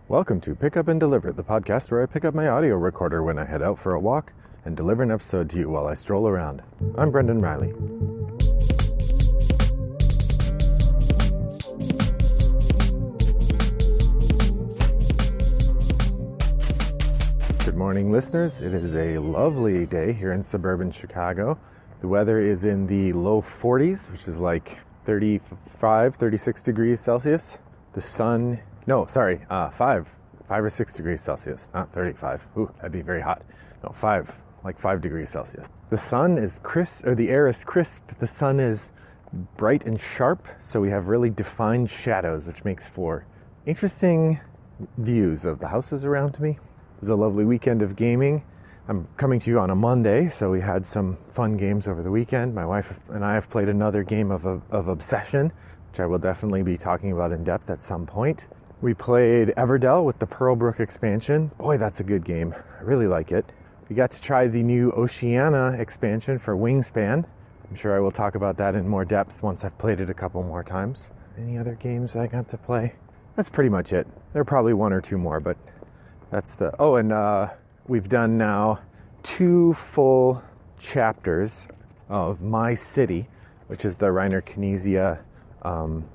Welcome to Pick Up and Deliver, the podcast where I pick up my audio recorder when I head out for a walk and deliver an episode to you while I stroll around. I'm Brendan Riley. Good morning, listeners. It is a lovely day here in suburban Chicago. The weather is in the low 40s, which is like 36 degrees Celsius. The sun, 5 or 6 degrees Celsius, not 35. Ooh, that'd be very hot. No, 5 degrees Celsius. The sun is crisp, or the air is crisp. The sun is bright and sharp, so we have really defined shadows, which makes for interesting views of the houses around me. It was a lovely weekend of gaming. I'm coming to you on a Monday, so we had some fun games over the weekend. My wife and I have played another game of Obsession, which I will definitely be talking about in depth at some point. We played Everdell with the Pearlbrook expansion. Boy, that's a good game. I really like it. We got to try the new Oceania expansion for Wingspan. I'm sure I will talk about that in more depth once I've played it a couple more times. Any other games I got to play? That's pretty much it. There are probably one or two more, but that's the... we've done now 2 full chapters of My City, which is the Reiner Knizia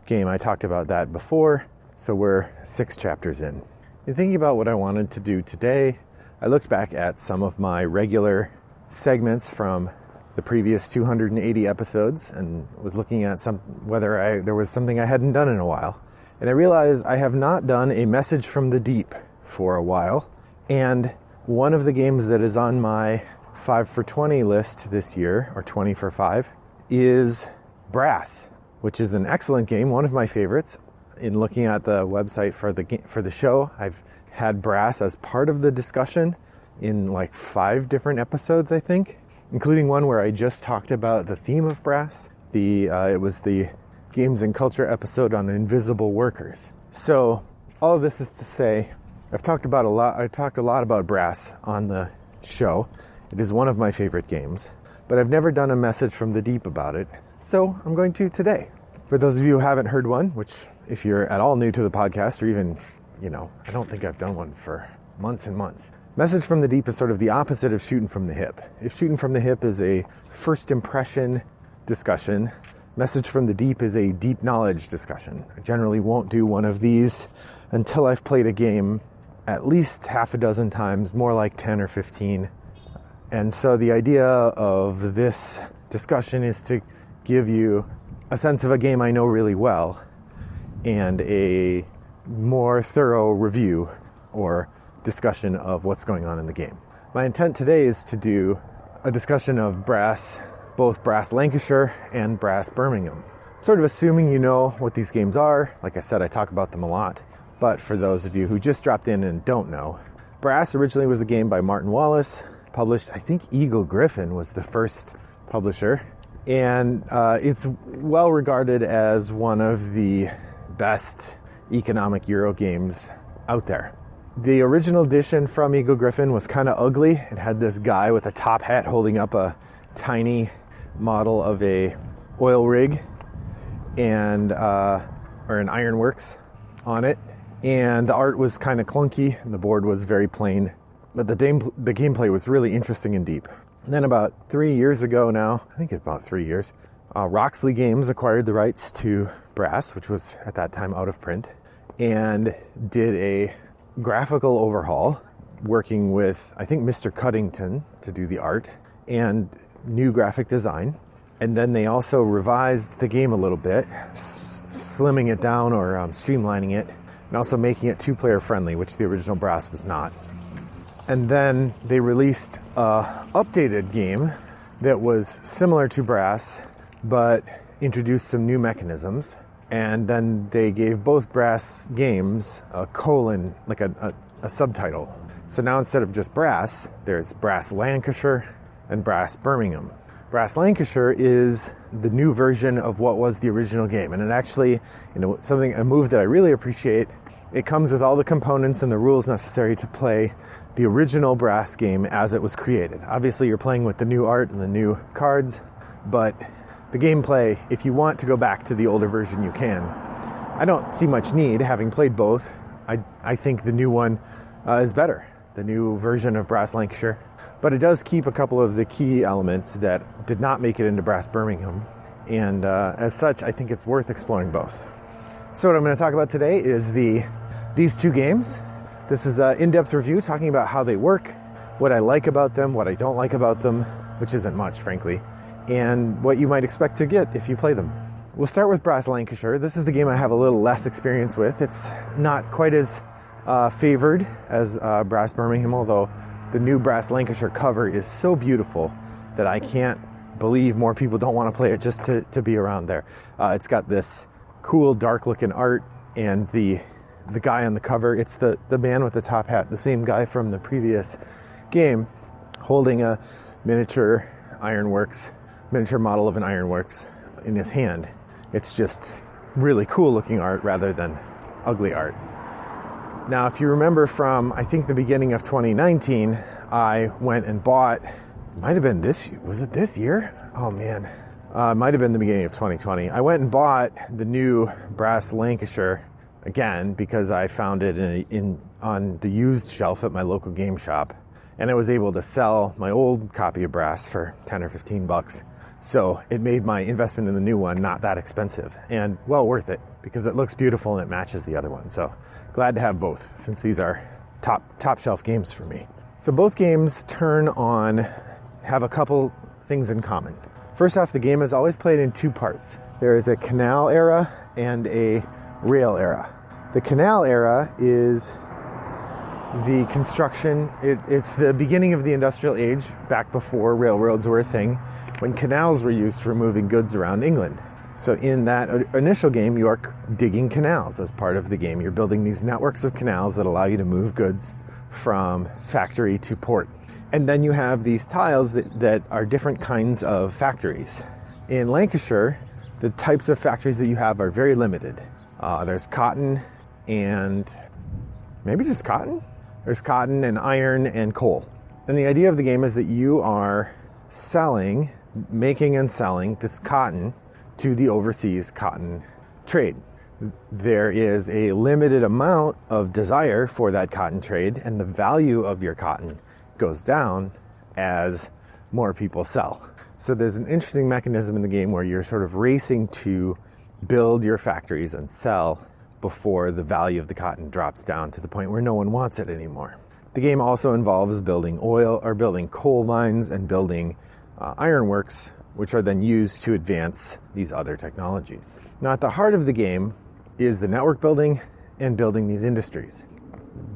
game. I talked about that before, so we're 6 chapters in. In thinking about what I wanted to do today, I looked back at some of my regular segments from the previous 280 episodes and was looking at whether there was something I hadn't done in a while. And I realized I have not done a Message from the Deep for a while, and one of the games that is on my 5 for 20 list this year, or 20 for 5, is Brass, which is an excellent game, one of my favorites. In looking at the website for the show, I've had Brass as part of the discussion in like 5 different episodes, I think, including one where I just talked about the theme of Brass. It was the Games and Culture episode on invisible workers. So all of this is to say, I've talked a lot about Brass on the show. It is one of my favorite games, but I've never done a Message from the Deep about it, so I'm going to today. For those of you who haven't heard one, which if you're at all new to the podcast, or even, I don't think I've done one for months and months. Message from the Deep is sort of the opposite of Shooting from the Hip. If Shooting from the Hip is a first impression discussion, Message from the Deep is a deep knowledge discussion. I generally won't do one of these until I've played a game at least half a dozen times, more like 10 or 15. And so the idea of this discussion is to give you a sense of a game I know really well and a more thorough review or discussion of what's going on in the game. My intent today is to do a discussion of Brass, both Brass Lancashire and Brass Birmingham. Sort of assuming you know what these games are. Like I said, I talk about them a lot. But for those of you who just dropped in and don't know, Brass originally was a game by Martin Wallace, published, I think Eagle Gryphon was the first publisher, and it's well regarded as one of the best economic Euro games out there. The original edition from Eagle Gryphon was kind of ugly. It had this guy with a top hat holding up a tiny model of a oil rig and or an ironworks on it. And the art was kind of clunky, and the board was very plain. But the gameplay was really interesting and deep. And then about 3 years ago now, I think it's about 3 years, Roxley Games acquired the rights to Brass, which was at that time out of print, and did a graphical overhaul, working with, I think, Mr. Cuddington to do the art, and new graphic design. And then they also revised the game a little bit, slimming it down or streamlining it, and also making it 2-player friendly, which the original Brass was not. And then they released an updated game that was similar to Brass, but introduced some new mechanisms. And then they gave both Brass games a colon, like a subtitle. So now instead of just Brass, there's Brass Lancashire and Brass Birmingham. Brass Lancashire is the new version of what was the original game. And it actually, a move that I really appreciate. It comes with all the components and the rules necessary to play the original Brass game as it was created. Obviously, you're playing with the new art and the new cards, but the gameplay, if you want to go back to the older version, you can. I don't see much need, having played both. I think the new one is better, the new version of Brass Lancashire. But it does keep a couple of the key elements that did not make it into Brass Birmingham. And as such, I think it's worth exploring both. So what I'm going to talk about today is these two games. This is an in-depth review talking about how they work, what I like about them, what I don't like about them, which isn't much, frankly, and what you might expect to get if you play them. We'll start with Brass Lancashire. This is the game I have a little less experience with. It's not quite as favored as Brass Birmingham, although the new Brass Lancashire cover is so beautiful that I can't believe more people don't want to play it just to be around there. It's got this cool, dark-looking art, and the guy on the cover, it's the man with the top hat, the same guy from the previous game, holding a miniature model of an ironworks in his hand. It's just really cool looking art rather than ugly art. Now, if you remember from, I think, the beginning of 2019, I went and bought, might have been this year, was it this year? Oh man, might have been the beginning of 2020. I went and bought the new Brass Lancashire again because I found it on the used shelf at my local game shop, and I was able to sell my old copy of Brass for 10 or 15 bucks. So it made my investment in the new one not that expensive and well worth it because it looks beautiful and it matches the other one. So glad to have both since these are top shelf games for me. So both games have a couple things in common. First off, the game is always played in two parts. There is a canal era and a rail era. The canal era is the construction. It's the beginning of the industrial age, back before railroads were a thing, when canals were used for moving goods around England. So in that initial game, you are digging canals as part of the game. You're building these networks of canals that allow you to move goods from factory to port. And then you have these tiles that are different kinds of factories. In Lancashire, the types of factories that you have are very limited. There's cotton and maybe just cotton? There's cotton and iron and coal. And the idea of the game is that you are making and selling this cotton to the overseas cotton trade. There is a limited amount of desire for that cotton trade, and the value of your cotton goes down as more people sell. So there's an interesting mechanism in the game where you're sort of racing to build your factories and sell before the value of the cotton drops down to the point where no one wants it anymore. The game also involves building coal mines and building ironworks, which are then used to advance these other technologies. Now, at the heart of the game is the network building and building these industries.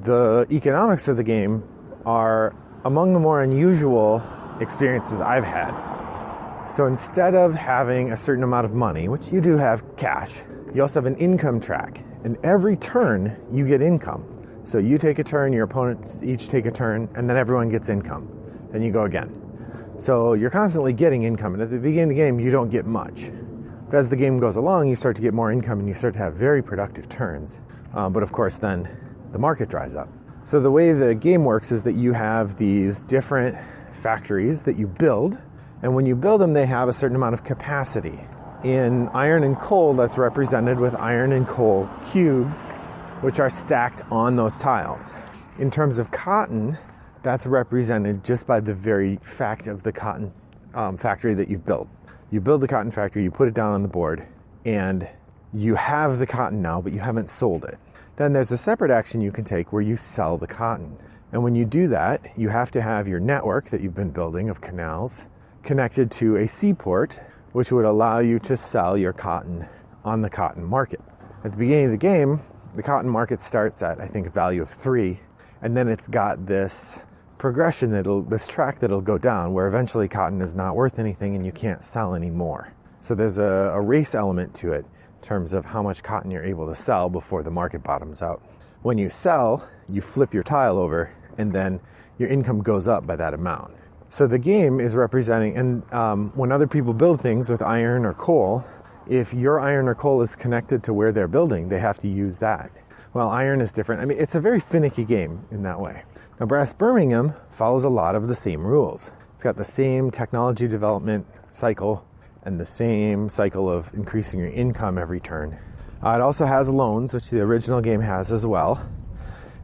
The economics of the game are among the more unusual experiences I've had. So instead of having a certain amount of money, which you do have cash, you also have an income track. And every turn, you get income. So you take a turn, your opponents each take a turn, and then everyone gets income. Then you go again. So you're constantly getting income, and at the beginning of the game, you don't get much. But as the game goes along, you start to get more income, and you start to have very productive turns. But of course, then the market dries up. So the way the game works is that you have these different factories that you build, and when you build them, they have a certain amount of capacity. In iron and coal, that's represented with iron and coal cubes, which are stacked on those tiles. In terms of cotton, that's represented just by the very fact of the cotton factory that you've built. You build the cotton factory, you put it down on the board, and you have the cotton now, but you haven't sold it. Then there's a separate action you can take where you sell the cotton. And when you do that, you have to have your network that you've been building of canals connected to a seaport, which would allow you to sell your cotton on the cotton market. At the beginning of the game, the cotton market starts at, I think, a value of 3, and then it's got this progression, this track that'll go down where eventually cotton is not worth anything and you can't sell anymore. So there's a race element to it in terms of how much cotton you're able to sell before the market bottoms out. When you sell, you flip your tile over and then your income goes up by that amount. So the game is representing, and when other people build things with iron or coal, if your iron or coal is connected to where they're building, they have to use that. Well, iron is different. I mean, it's a very finicky game in that way. Now, Brass Birmingham follows a lot of the same rules. It's got the same technology development cycle and the same cycle of increasing your income every turn. It also has loans, which the original game has as well.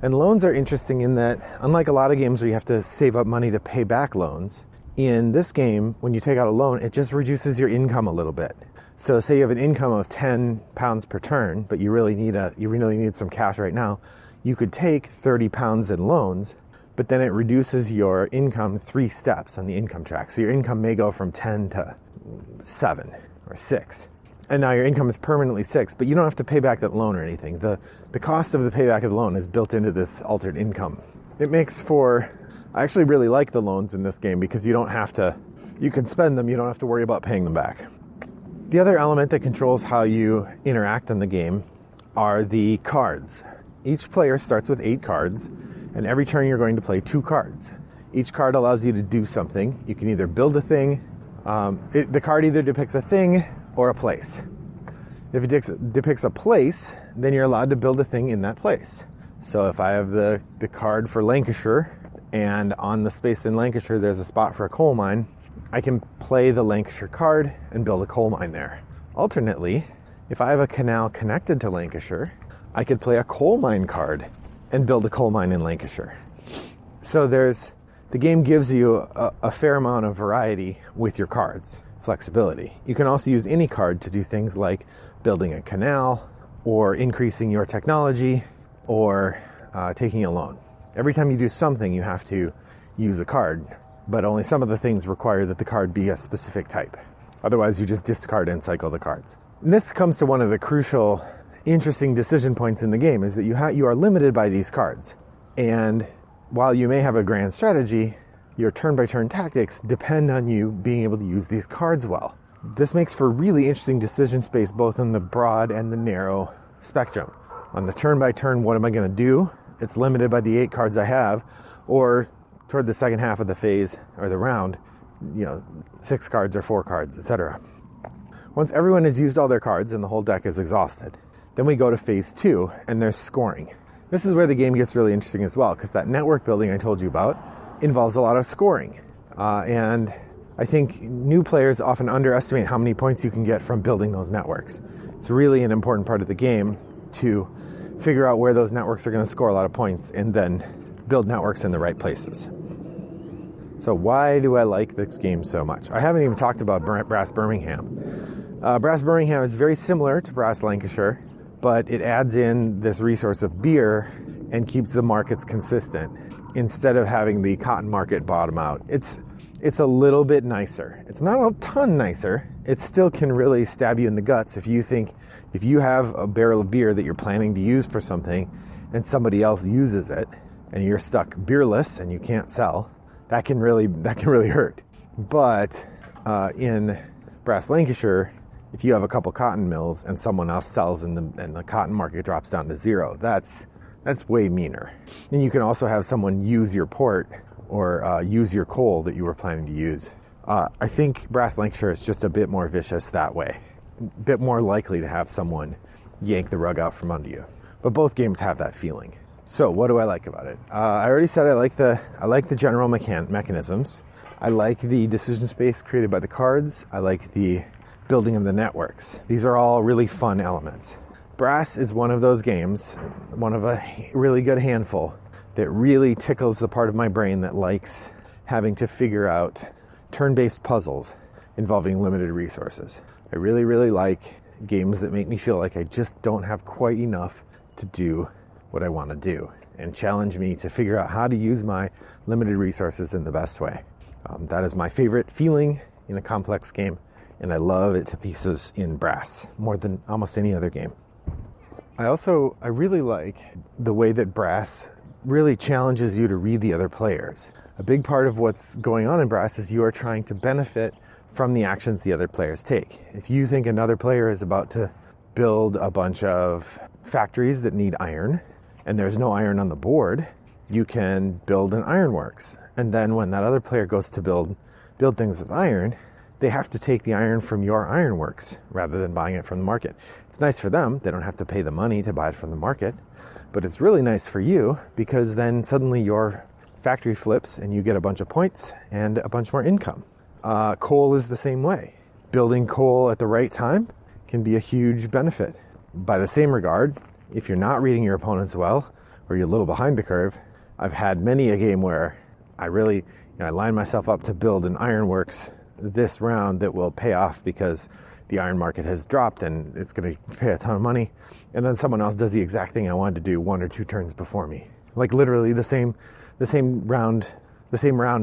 And loans are interesting in that, unlike a lot of games where you have to save up money to pay back loans, in this game, when you take out a loan, it just reduces your income a little bit. So say you have an income of £10 per turn, but you really need some cash right now. You could take £30 in loans, but then it reduces your income 3 steps on the income track. So your income may go from 10 to 7 or 6. And now your income is permanently 6, but you don't have to pay back that loan or anything. The cost of the payback of the loan is built into this altered income. It makes for... I actually really like the loans in this game because you can spend them, you don't have to worry about paying them back. The other element that controls how you interact in the game are the cards. Each player starts with 8 cards, and every turn you're going to play 2 cards. Each card allows you to do something. You can either build a thing, the card either depicts a thing or a place. If it depicts a place, then you're allowed to build a thing in that place. So if I have the card for Lancashire, and on the space in Lancashire there's a spot for a coal mine, I can play the Lancashire card and build a coal mine there. Alternately, if I have a canal connected to Lancashire, I could play a coal mine card and build a coal mine in Lancashire. So the game gives you a fair amount of variety with your cards, flexibility. You can also use any card to do things like building a canal or increasing your technology or taking a loan. Every time you do something, you have to use a card, but only some of the things require that the card be a specific type. Otherwise, you just discard and cycle the cards. And this comes to one of the crucial, interesting decision points in the game, is that you are limited by these cards. And while you may have a grand strategy, your turn-by-turn tactics depend on you being able to use these cards well. This makes for really interesting decision space, both in the broad and the narrow spectrum. On the turn-by-turn, what am I going to do? It's limited by the 8 cards I have, or toward the second half of the phase or the round, 6 cards or 4 cards, etc. Once everyone has used all their cards and the whole deck is exhausted, then we go to phase 2 and there's scoring. This is where the game gets really interesting as well, because that network building I told you about involves a lot of scoring. And I think new players often underestimate how many points you can get from building those networks. It's really an important part of the game to figure out where those networks are going to score a lot of points and then build networks in the right places. So why do I like this game so much? I haven't even talked about Brass Birmingham. Brass Birmingham is very similar to Brass Lancashire, but it adds in this resource of beer and keeps the markets consistent instead of having the cotton market bottom out. It's a little bit nicer. It's not a ton nicer. It still can really stab you in the guts if you have a barrel of beer that you're planning to use for something and somebody else uses it and you're stuck beerless and you can't sell. That can really hurt. But in Brass Lancashire, if you have a couple cotton mills and someone else sells and the cotton market drops down to 0, that's way meaner. And you can also have someone use your port or use your coal that you were planning to use. I think Brass Lancashire is just a bit more vicious that way. A bit more likely to have someone yank the rug out from under you. But both games have that feeling. So what do I like about it? I already said I like the general mechanisms. I like the decision space created by the cards. I like the building of the networks. These are all really fun elements. Brass is one of those games, one of a really good handful, that really tickles the part of my brain that likes having to figure out turn-based puzzles involving limited resources. I really, really like games that make me feel like I just don't have quite enough to do what I want to do and challenge me to figure out how to use my limited resources in the best way. That is my favorite feeling in a complex game, and I love it to pieces in Brass more than almost any other game. I really like the way that Brass really challenges you to read the other players. A big part of what's going on in Brass is you are trying to benefit from the actions the other players take. If you think another player is about to build a bunch of factories that need iron and there's no iron on the board, you can build an ironworks. And then when that other player goes to build things with iron, they have to take the iron from your ironworks rather than buying it from the market. It's nice for them. They don't have to pay the money to buy it from the market. But it's really nice for you because then suddenly your factory flips and you get a bunch of points and a bunch more income. Coal is the same way. Building coal at the right time can be a huge benefit. By the same regard, if you're not reading your opponents well, or you're a little behind the curve. I've had many a game where I line myself up to build an ironworks this round that will pay off because the iron market has dropped and it's going to pay a ton of money. And then someone else does the exact thing I wanted to do 1 or 2 turns before me. Like literally the same round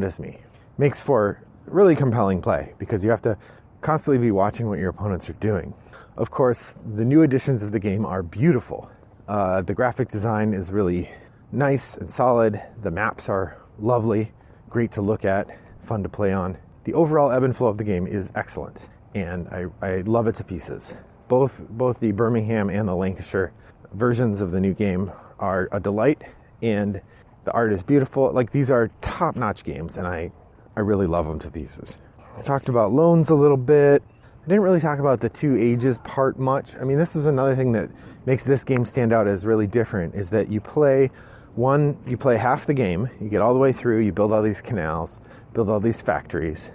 as me. Makes for really compelling play because you have to constantly be watching what your opponents are doing. Of course, the new editions of the game are beautiful. The graphic design is really nice and solid. The maps are lovely, great to look at, fun to play on. The overall ebb and flow of the game is excellent, and I love it to pieces. Both the Birmingham and the Lancashire versions of the new game are a delight, and the art is beautiful. Like, these are top-notch games, and I really love them to pieces. I talked about loans a little bit. I didn't really talk about the 2 ages part much. I mean, this is another thing that makes this game stand out as really different, is that you play half the game, you get all the way through, you build all these canals, build all these factories,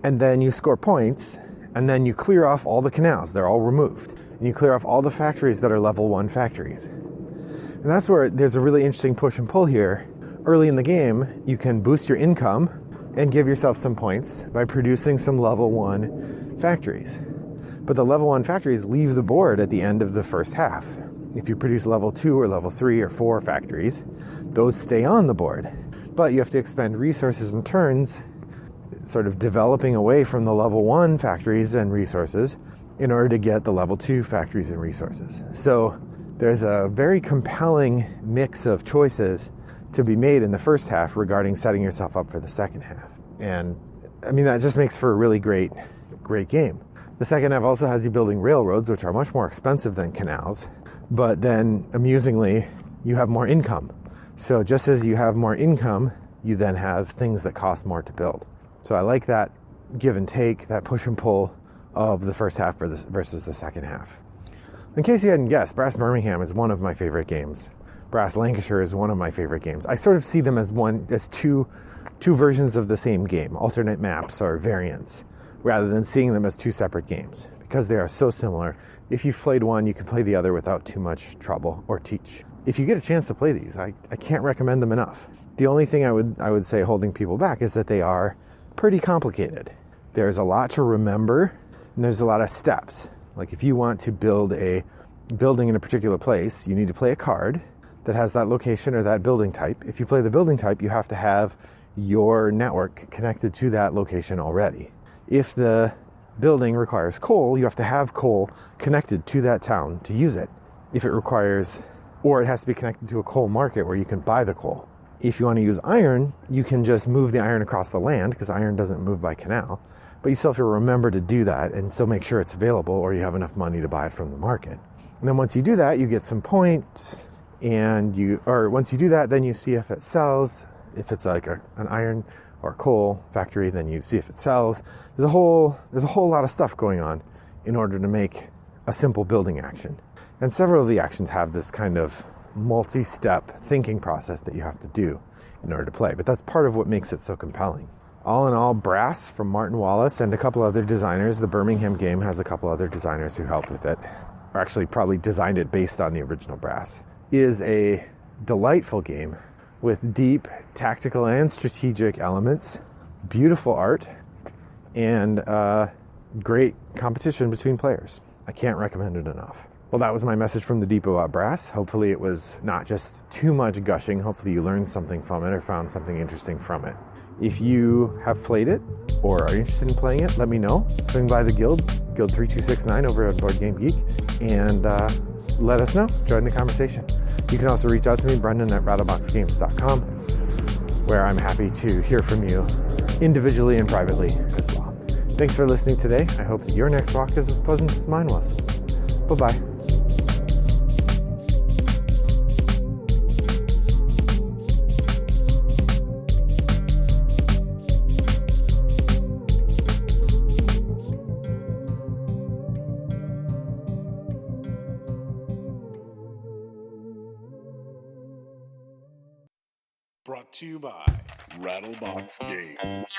and then you score points, and then you clear off all the canals. They're all removed. And you clear off all the factories that are level 1 factories. And that's where there's a really interesting push and pull here. Early in the game, you can boost your income and give yourself some points by producing some level 1 factories. But the level 1 factories leave the board at the end of the first half. If you produce level 2 or level 3 or 4 factories, those stay on the board. But you have to expend resources and turns, sort of developing away from the level 1 factories and resources in order to get the level 2 factories and resources. So there's a very compelling mix of choices to be made in the first half regarding setting yourself up for the second half. And I mean, that just makes for a really great game. The second half also has you building railroads, which are much more expensive than canals, but then amusingly, you have more income. So just as you have more income, you then have things that cost more to build. So I like that give and take, that push and pull of the first half versus the second half. In case you hadn't guessed, Brass Birmingham is one of my favorite games. Brass Lancashire is one of my favorite games. I sort of see them as two versions of the same game, alternate maps or variants, rather than seeing them as 2 separate games, because they are so similar. If you've played one, you can play the other without too much trouble or teach. If you get a chance to play these, I can't recommend them enough. The only thing I would say holding people back is that they are pretty complicated. There's a lot to remember, and there's a lot of steps. Like if you want to build a building in a particular place, you need to play a card that has that location or that building type. If you play the building type, you have to have your network connected to that location already. If the building requires coal, you have to have coal connected to that town to use it. If it requires, or it has to be connected to a coal market where you can buy the coal. If you want to use iron, you can just move the iron across the land because iron doesn't move by canal. But you still have to remember to do that and so make sure it's available or you have enough money to buy it from the market. And then once you do that, you get some points, and once you do that, then you see if it sells. If it's like an iron or coal factory, then you see if it sells. There's a whole lot of stuff going on in order to make a simple building action. And several of the actions have this kind of multi-step thinking process that you have to do in order to play. But that's part of what makes it so compelling. All in all, Brass from Martin Wallace and a couple other designers. The Birmingham game has a couple other designers who helped with it, or actually probably designed it based on the original Brass. Is a delightful game with deep tactical and strategic elements, beautiful art, and great competition between players. I can't recommend it enough. Well, that was my message from the deep about Brass. Hopefully it was not just too much gushing. Hopefully you learned something from it or found something interesting from it. If you have played it or are interested in playing it, let me know. Swing by the Guild 3269 over at Board Game Geek, and let us know. Join the conversation. You can also reach out to me, Brendan at rattleboxgames.com, where I'm happy to hear from you individually and privately as well. Thanks for listening today. I hope that your next walk is as pleasant as mine was. Bye-bye. Brought to you by Rattlebox Games.